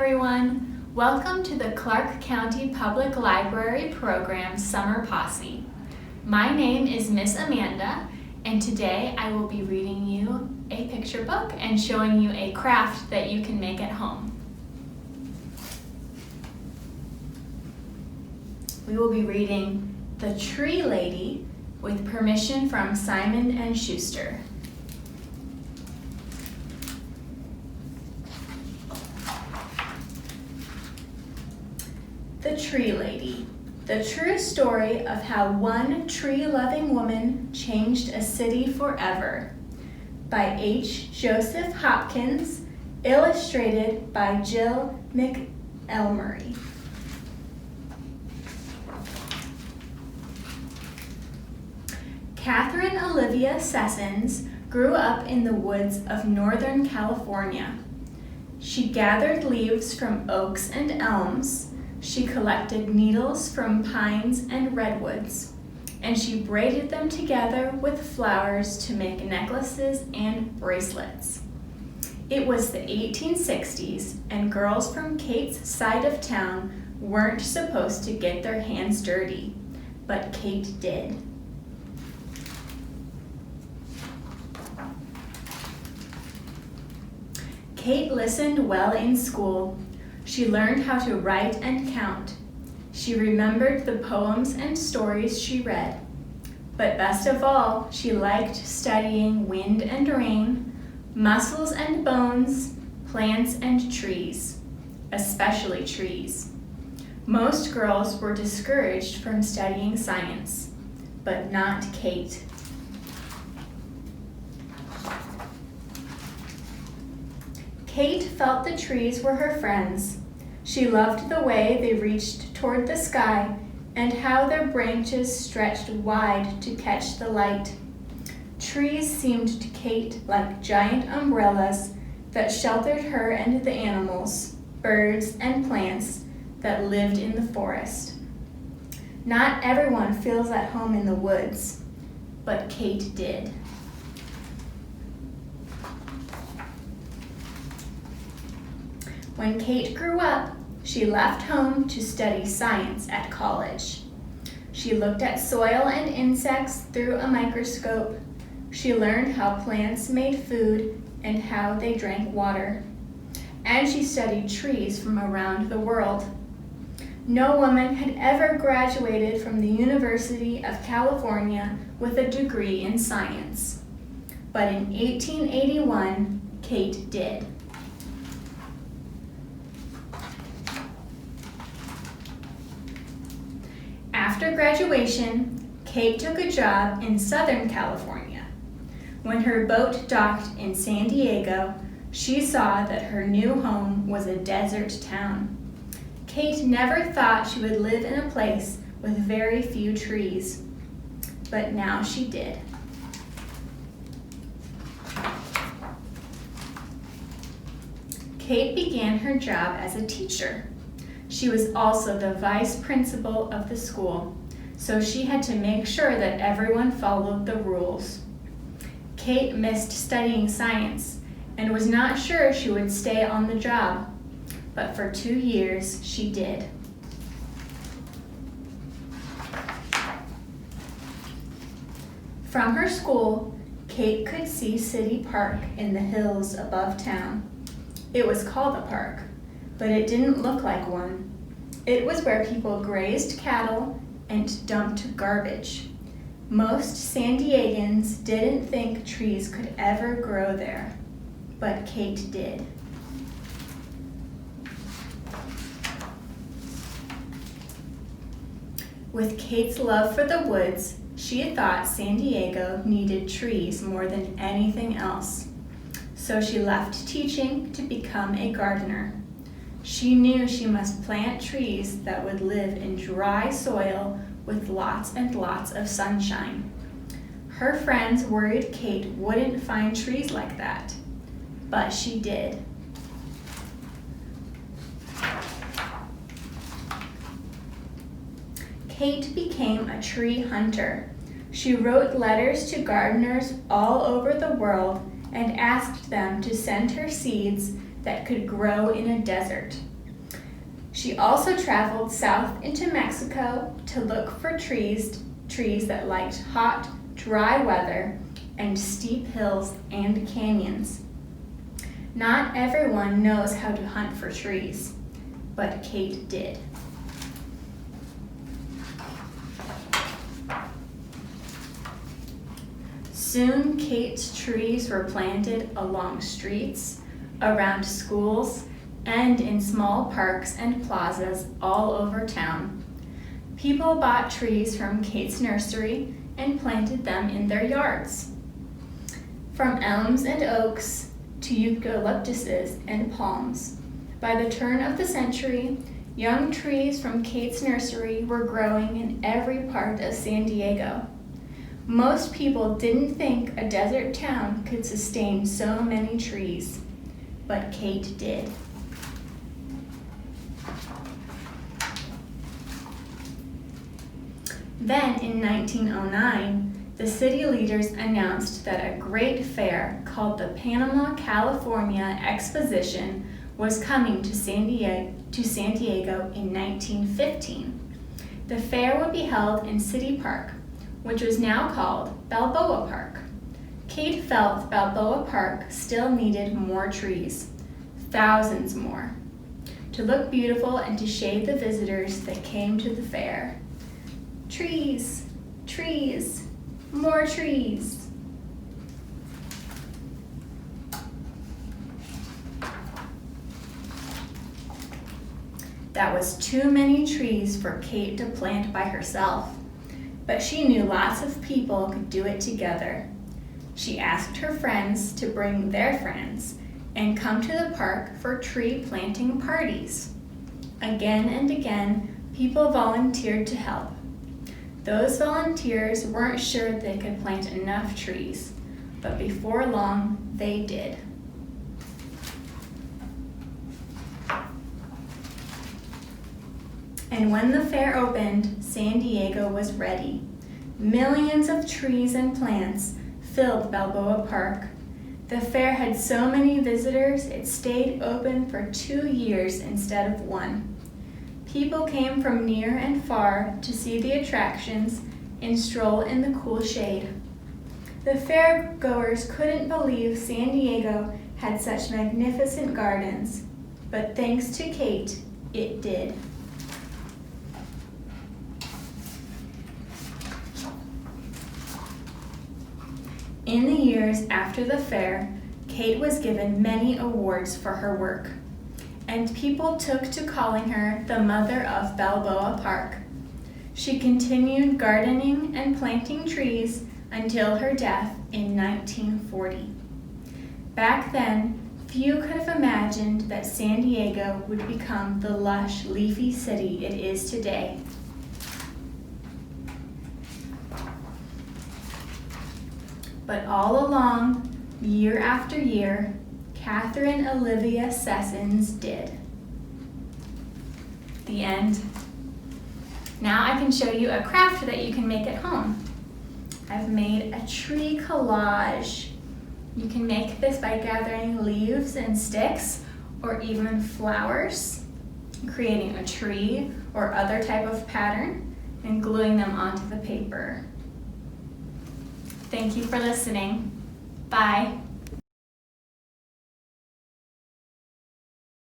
everyone. Welcome to the Clark County Public Library program Summer Posse. My name is Miss Amanda, and today I will be reading you a picture book and showing you a craft that you can make at home. We will be reading The Tree Lady with permission from Simon & Schuster. The Tree Lady, the true story of how one tree-loving woman changed a city forever. By H. Joseph Hopkins, illustrated by Jill McElmurray. Catherine Olivia Sessons grew up in the woods of Northern California. She gathered leaves from oaks and elms. She collected needles from pines and redwoods, and she braided them together with flowers to make necklaces and bracelets. It was the 1860s, and girls from Kate's side of town weren't supposed to get their hands dirty, but Kate did. Kate listened well in school. She learned how to write and count. She remembered the poems and stories she read. But best of all, she liked studying wind and rain, muscles and bones, plants and trees, especially trees. Most girls were discouraged from studying science, but not Kate. Kate felt the trees were her friends. She loved the way they reached toward the sky and how their branches stretched wide to catch the light. Trees seemed to Kate like giant umbrellas that sheltered her and the animals, birds, and plants that lived in the forest. Not everyone feels at home in the woods, but Kate did. When Kate grew up, she left home to study science at college. She looked at soil and insects through a microscope. She learned how plants made food and how they drank water. And she studied trees from around the world. No woman had ever graduated from the University of California with a degree in science. But in 1881, Kate did. After graduation, Kate took a job in Southern California. When her boat docked in San Diego, she saw that her new home was a desert town. Kate never thought she would live in a place with very few trees, but now she did. Kate began her job as a teacher. She was also the vice principal of the school, so she had to make sure that everyone followed the rules. Kate missed studying science and was not sure she would stay on the job, but for 2 years she did. From her school, Kate could see City Park in the hills above town. It was called a park, but it didn't look like one. It was where people grazed cattle and dumped garbage. Most San Diegans didn't think trees could ever grow there, but Kate did. With Kate's love for the woods, she thought San Diego needed trees more than anything else. So she left teaching to become a gardener. She knew she must plant trees that would live in dry soil with lots and lots of sunshine. Her friends worried Kate wouldn't find trees like that, but she did. Kate became a tree hunter. She wrote letters to gardeners all over the world and asked them to send her seeds that could grow in a desert. She also traveled south into Mexico to look for trees that liked hot, dry weather and steep hills and canyons. Not everyone knows how to hunt for trees, but Kate did. Soon, Kate's trees were planted along streets, around schools, and in small parks and plazas all over town. People bought trees from Kate's nursery and planted them in their yards. From elms and oaks to eucalyptuses and palms. By the turn of the century, young trees from Kate's nursery were growing in every part of San Diego. Most people didn't think a desert town could sustain so many trees, but Kate did. Then in 1909, the city leaders announced that a great fair called the Panama, California Exposition was coming to San Diego in 1915. The fair would be held in City Park, which was now called Balboa Park. Kate felt Balboa Park still needed more trees, thousands more, to look beautiful and to shade the visitors that came to the fair. Trees, trees, more trees. That was too many trees for Kate to plant by herself, but she knew lots of people could do it together. She asked her friends to bring their friends and come to the park for tree planting parties. Again and again, people volunteered to help. Those volunteers weren't sure they could plant enough trees, but before long, they did. And when the fair opened, San Diego was ready. Millions of trees and plants filled Balboa Park. The fair had so many visitors, it stayed open for 2 years instead of 1. People came from near and far to see the attractions and stroll in the cool shade. The fairgoers couldn't believe San Diego had such magnificent gardens, but thanks to Kate, it did. In the years after the fair, Kate was given many awards for her work, and people took to calling her the mother of Balboa Park. She continued gardening and planting trees until her death in 1940. Back then, few could have imagined that San Diego would become the lush, leafy city it is today. But all along, year after year, Catherine Olivia Sessions did. The end. Now I can show you a craft that you can make at home. I've made a tree collage. You can make this by gathering leaves and sticks, or even flowers, creating a tree or other type of pattern, and gluing them onto the paper. Thank you for listening. Bye.